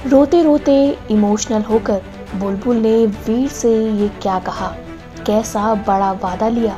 रोते रोते इमोशनल होकर बुलबुल ने वीर से ये क्या कहा, कैसा बड़ा वादा लिया।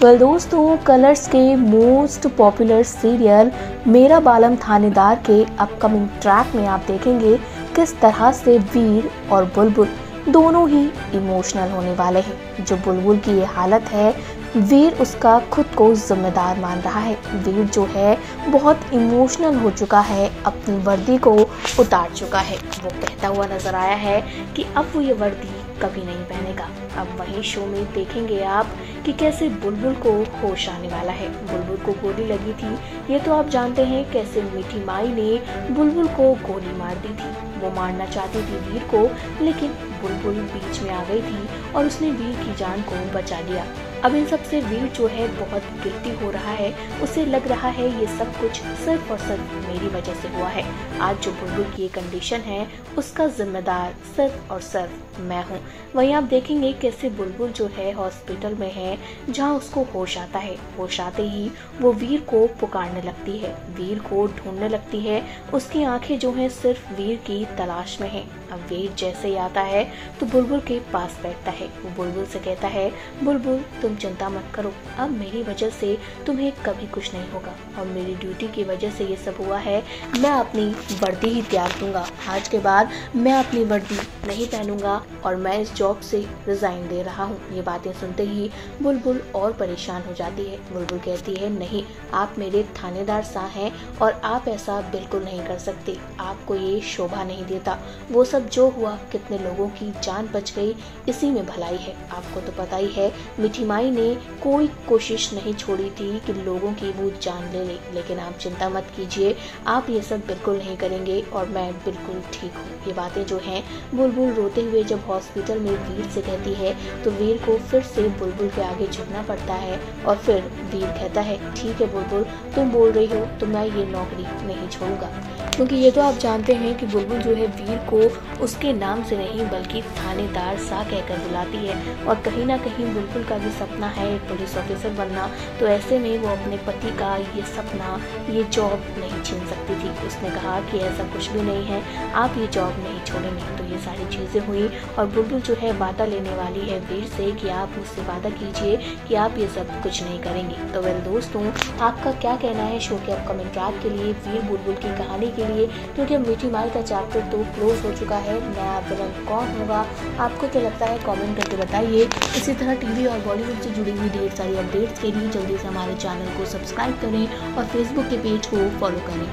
दोस्तों, कलर्स के मोस्ट पॉपुलर सीरियल मेरा बालम थानेदार के अपकमिंग ट्रैक में आप देखेंगे किस तरह से वीर और बुलबुल दोनों ही इमोशनल होने वाले हैं। जो बुलबुल की ये हालत है, वीर उसका खुद को जिम्मेदार मान रहा है। वीर जो है बहुत इमोशनल हो चुका है, अपनी वर्दी को उतार चुका है। वो कहता हुआ नजर आया है कि अब वो ये वर्दी कभी नहीं पहनेगा। अब वही शो में देखेंगे आप कि कैसे बुलबुल को होश आने वाला है। बुलबुल को गोली लगी थी, ये तो आप जानते हैं कैसे मीठी माई ने बुलबुल को गोली मार दी थी। वो मारना चाहती थी वीर को, लेकिन बुलबुल बीच में आ गई थी और उसने वीर की जान को बचा लिया। अब इन सब से वीर जो है बहुत गिल्टी हो रहा है। उसे लग रहा है ये सब कुछ सिर्फ और सिर्फ मेरी वजह से हुआ है। आज जो बुलबुल की ये कंडीशन है, उसका जिम्मेदार सिर्फ और सिर्फ मैं हूँ। वहीं आप देखेंगे कैसे बुलबुल जो है हॉस्पिटल में है, जहाँ उसको होश आता है। होश आते ही वो वीर को पुकारने लगती है, वीर को ढूंढने लगती है। उसकी आंखें जो है सिर्फ वीर की तलाश में है। अब वीर जैसे ही आता है तो बुलबुल के पास बैठता है। वो बुलबुल से कहता है, बुलबुल तुम चिंता मत करो, अब मेरी वजह से तुम्हें कभी कुछ नहीं होगा और मेरी ड्यूटी की वजह से ये सब हुआ है। मैं अपनी वर्दी ही त्याग दूंगा। आज के बाद मैं अपनी वर्दी नहीं पहनूंगा और मैं इस जॉब से रिजाइन दे रहा हूँ। ये बातें सुनते ही बुलबुल और परेशान हो जाती है। बुलबुल कहती है, नहीं, आप मेरे थानेदार साहब हैं और आप ऐसा बिल्कुल नहीं कर सकते। आपको ये शोभा नहीं देता। वो सब जो हुआ, कितने लोगों की जान बच गई, इसी में भलाई है। आपको तो पता ही है, मीठी माई ने कोई कोशिश नहीं छोड़ी थी कि लोगों की वो जान ले ले। लेकिन आप चिंता मत कीजिए, आप ये सब बिल्कुल नहीं करेंगे और मैं बिल्कुल ठीक हूँ। ये बातें जो हैं बुलबुल रोते हुए जब हॉस्पिटल में वीर से कहती है, तो वीर को फिर से बुलबुल के आगे झुकना पड़ता है और फिर वीर कहता है, ठीक है बुलबुल, तुम बोल रही हो तो मैं ये नौकरी नहीं छोड़ूंगा। क्योंकि ये तो आप जानते हैं कि बुलबुल जो है वीर को उसके नाम से नहीं बल्कि थानेदार सा कहकर बुलाती है। और कहीं ना कहीं बुलबुल का भी सपना है पुलिस ऑफिसर बनना, तो ऐसे में वो अपने पति का ये सपना, ये जॉब नहीं छीन सकती थी। उसने कहा कि ऐसा कुछ भी नहीं है, आप ये जॉब नहीं छोड़ेंगे। तो ये सारी चीज़ें हुई और बुलबुल जो है वादा लेने वाली है वीर से कि आप मुझसे वादा कीजिए कि आप ये सब कुछ नहीं करेंगे। तो दोस्तों, आपका क्या कहना है शो के अपकमिंग ट्रैक के लिए, वीर बुलबुल की कहानी के लिए? क्योंकि अब मीठी माई का चैप्टर तो क्लोज हो चुका है। नया विलन कौन होगा, आपको क्या लगता है, कमेंट करके बताइए। इसी तरह टीवी और बॉलीवुड से जुड़ी हुई ढेर सारी अपडेट्स के लिए जल्दी से हमारे चैनल को सब्सक्राइब करें और फेसबुक के पेज को फॉलो करें।